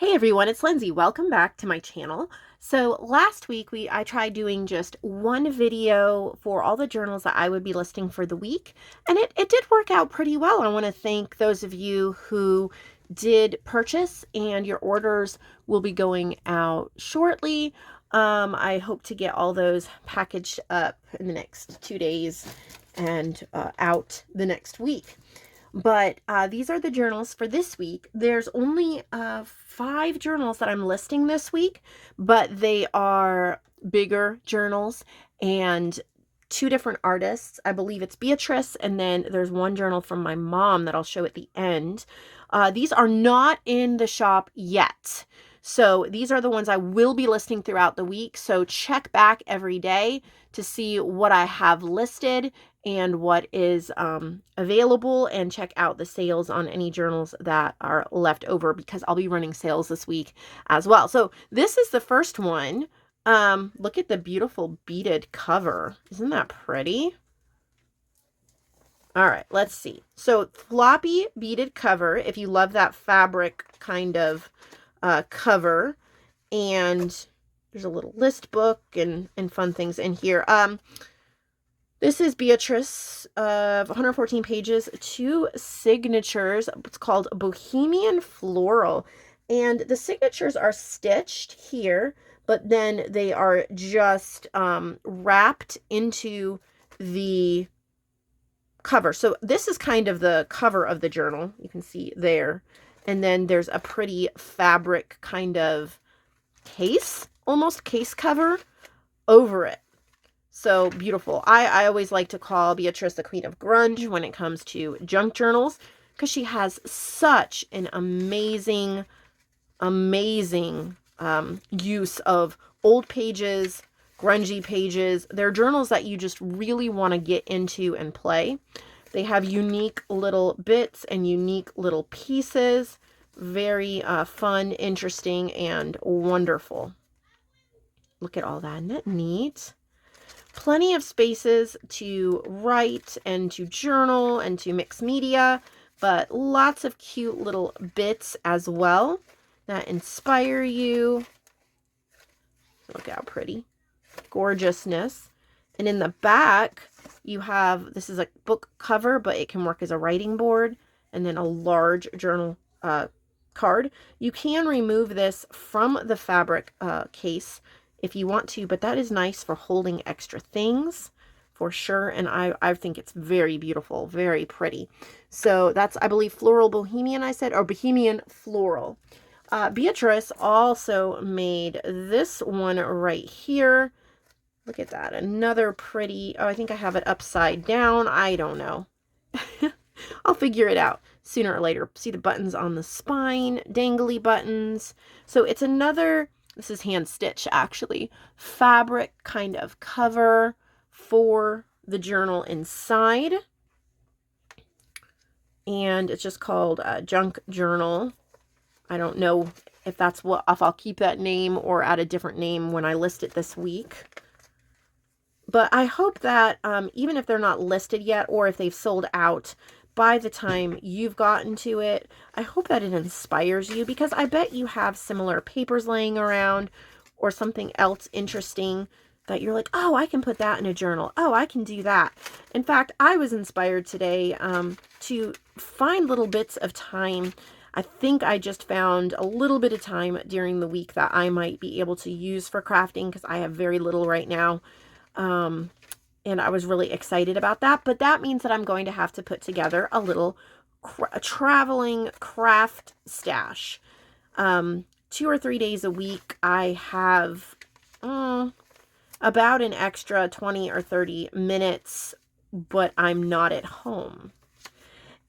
Hey everyone, it's Lindsay. Welcome back to my channel. So last week I tried doing just one video for all the journals that I would be listing for the week, and it did work out pretty well. I want to thank those of you who did purchase, and your orders will be going out shortly. I hope to get all those packaged up in the next 2 days and out the next week. But these are the journals for this week. There's only 5 journals that I'm listing this week, but they are bigger journals and 2 different artists. I believe it's Beatrice, and then there's one journal from my mom that I'll show at the end. These are not in the shop yet. So these are the ones I will be listing throughout the week. So check back every day to see what I have listed and what is available, and check out the sales on any journals that are left over, because I'll be running sales this week as well. So this is the first one. Look at the beautiful beaded cover. Isn't that pretty? All right, let's see. So floppy beaded cover, if you love that fabric kind of cover, and there's a little list book and fun things in here. This is Beatrice of 114 pages, 2 signatures. It's called Bohemian Floral, and the signatures are stitched here, but then they are just wrapped into the cover. So this is kind of the cover of the journal. You can see there. And then there's a pretty fabric kind of case, almost case cover over it. So beautiful. I always like to call Beatrice the queen of grunge when it comes to junk journals, because she has such an amazing use of old pages, grungy pages. They're journals that you just really want to get into and play. They have unique little bits and unique little pieces. Very fun, interesting, and wonderful. Look at all that. Isn't that neat? Plenty of spaces to write and to journal and to mix media, but lots of cute little bits as well that inspire you. Look how pretty. Gorgeousness. And in the back, you have, this is a book cover, but it can work as a writing board, and then a large journal card. You can remove this from the fabric case if you want to, but that is nice for holding extra things for sure. And I think it's very beautiful, very pretty. So that's, I believe, Floral Bohemian, I said, or Bohemian Floral. Beatrice also made this one right here. Look at that. Another pretty, oh, I think I have it upside down. I don't know. I'll figure it out sooner or later. See the buttons on the spine, dangly buttons. So it's another, this is hand stitch actually, fabric kind of cover for the journal inside. And it's just called Junk Journal. I don't know if that's what, if I'll keep that name or add a different name when I list it this week. But I hope that even if they're not listed yet, or if they've sold out by the time you've gotten to it, I hope that it inspires you, because I bet you have similar papers laying around or something else interesting that you're like, oh, I can put that in a journal. Oh, I can do that. In fact, I was inspired today to find little bits of time. I think I just found a little bit of time during the week that I might be able to use for crafting, because I have very little right now. And I was really excited about that, but that means that I'm going to have to put together a little traveling craft stash. 2 or 3 days a week, I have about an extra 20 or 30 minutes, but I'm not at home.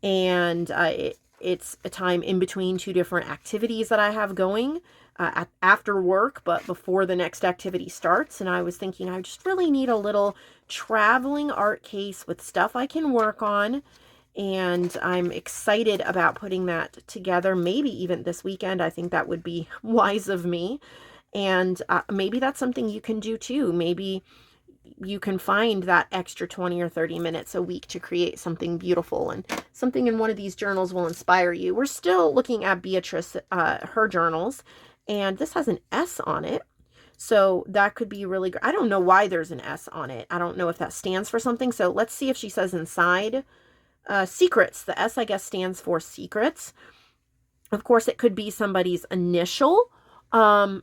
And it's a time in between 2 different activities that I have going after work, but before the next activity starts. And I was thinking I just really need a little traveling art case with stuff I can work on. And I'm excited about putting that together, maybe even this weekend. I think that would be wise of me. And maybe that's something you can do too. Maybe you can find that extra 20 or 30 minutes a week to create something beautiful, and something in one of these journals will inspire you. We're still looking at Beatrice, her journals, and this has an S on it. So that could be really good. I don't know why there's an S on it. I don't know if that stands for something. So let's see if she says inside. Secrets. The S, I guess, stands for secrets. Of course, it could be somebody's initial. And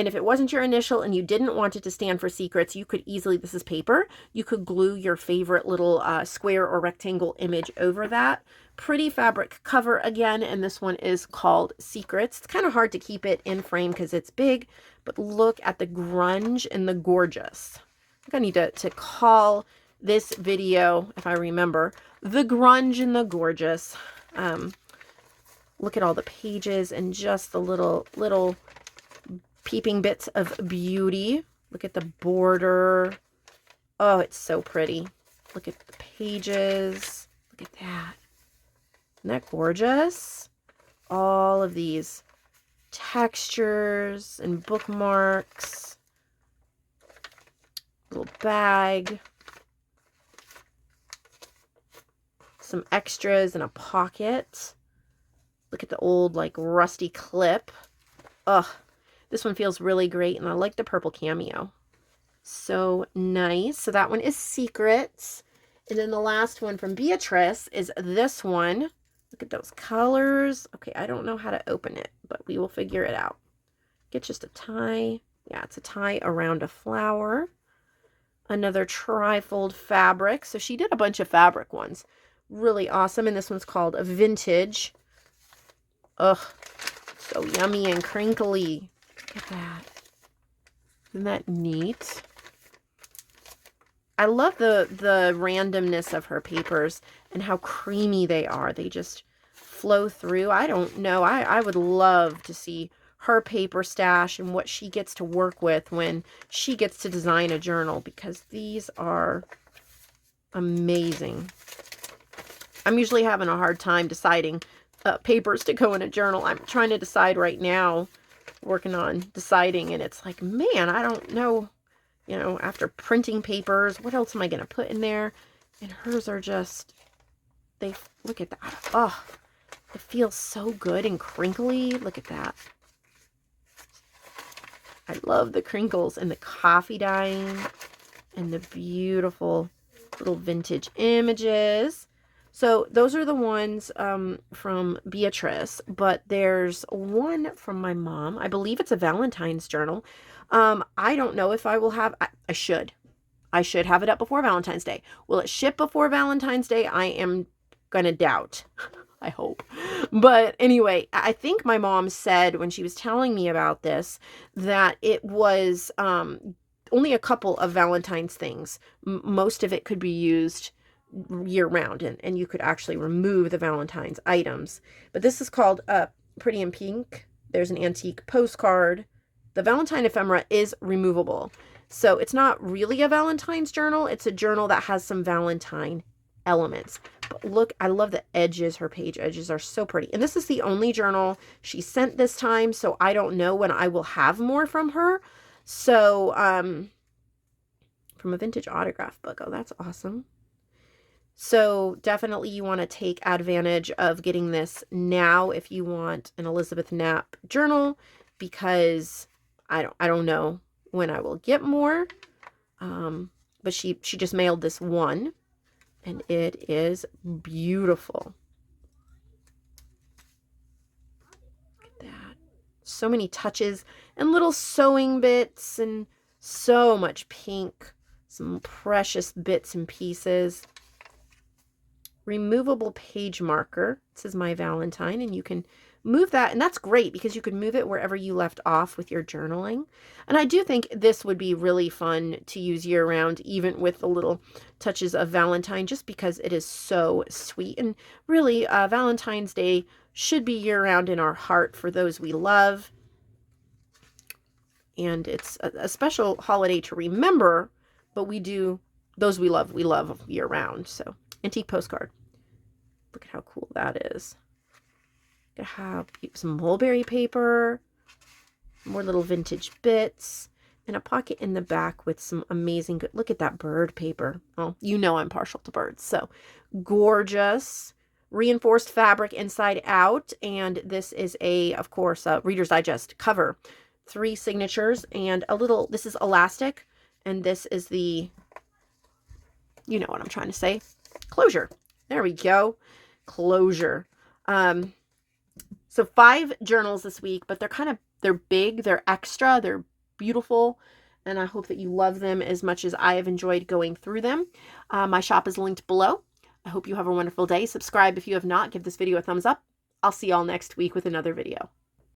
if it wasn't your initial and you didn't want it to stand for secrets, you could easily, this is paper, you could glue your favorite little square or rectangle image over that. Pretty fabric cover again, and this one is called Secrets. It's kind of hard to keep it in frame because it's big, but look at the grunge and the gorgeous. I think I need to call this video, if I remember, the grunge and the gorgeous. Look at all the pages and just the little peeping bits of beauty. Look at the border. Oh, it's so pretty. Look at the pages. Look at that. Isn't that gorgeous? All of these textures and bookmarks. Little bag. Some extras and a pocket. Look at the old, like, rusty clip. Ugh. This one feels really great, and I like the purple cameo. So nice. So that one is Secrets. And then the last one from Beatrice is this one. Look at those colors. Okay, I don't know how to open it, but we will figure it out. Get just a tie. Yeah, it's a tie around a flower. Another trifold fabric. So she did a bunch of fabric ones. Really awesome. And this one's called a Vintage. Ugh, so yummy and crinkly. Look at that. Isn't that neat? I love the randomness of her papers and how creamy they are. They just flow through. I don't know. I would love to see her paper stash and what she gets to work with when she gets to design a journal, because these are amazing. I'm usually having a hard time deciding papers to go in a journal. I'm trying to decide right now, working on deciding, and it's like, man, I don't know, you know, after printing papers, what else am I going to put in there? And hers are just, they, look at that. Oh, it feels so good and crinkly. Look at that. I love the crinkles and the coffee dyeing and the beautiful little vintage images. So those are the ones from Beatrice, but there's one from my mom. I believe it's a Valentine's journal. I don't know if I will have, I should have it up before Valentine's Day. Will it ship before Valentine's Day? I am going to doubt. I hope. But anyway, I think my mom said when she was telling me about this, that it was only a couple of Valentine's things. Most of it could be used year round, and you could actually remove the Valentine's items. But this is called Pretty in Pink. There's an antique postcard. The Valentine ephemera is removable, so it's not really a Valentine's journal. It's a journal that has some Valentine elements. But look, I love the edges. Her page edges are so pretty, and this is the only journal she sent this time, so I don't know when I will have more from her. So from a vintage autograph book. Oh, that's awesome. So definitely you want to take advantage of getting this now if you want an Elizabeth Knapp journal, because I don't know when I will get more. But she just mailed this one, and it is beautiful. Look at that. So many touches and little sewing bits and so much pink, some precious bits and pieces. Removable page marker. This is my Valentine, and you can move that, and that's great because you can move it wherever you left off with your journaling. And I do think this would be really fun to use year round, even with the little touches of Valentine, just because it is so sweet. And really, Valentine's Day should be year round in our heart for those we love. And it's a special holiday to remember, but we do, those we love year round. So antique postcard. Look at how cool that is. Look at how some mulberry paper, more little vintage bits. and a pocket in the back with some amazing, good, look at that bird paper. Oh, you know I'm partial to birds. So gorgeous reinforced fabric inside out. And this is of course, a Reader's Digest cover. 3 signatures and a little, this is elastic. And this is the, you know what I'm trying to say, closure. There we go. Closure. So 5 journals this week, but they're big, they're extra, they're beautiful, and I hope that you love them as much as I have enjoyed going through them. My shop is linked below. I hope you have a wonderful day. Subscribe if you have not. Give this video a thumbs up. I'll see y'all next week with another video.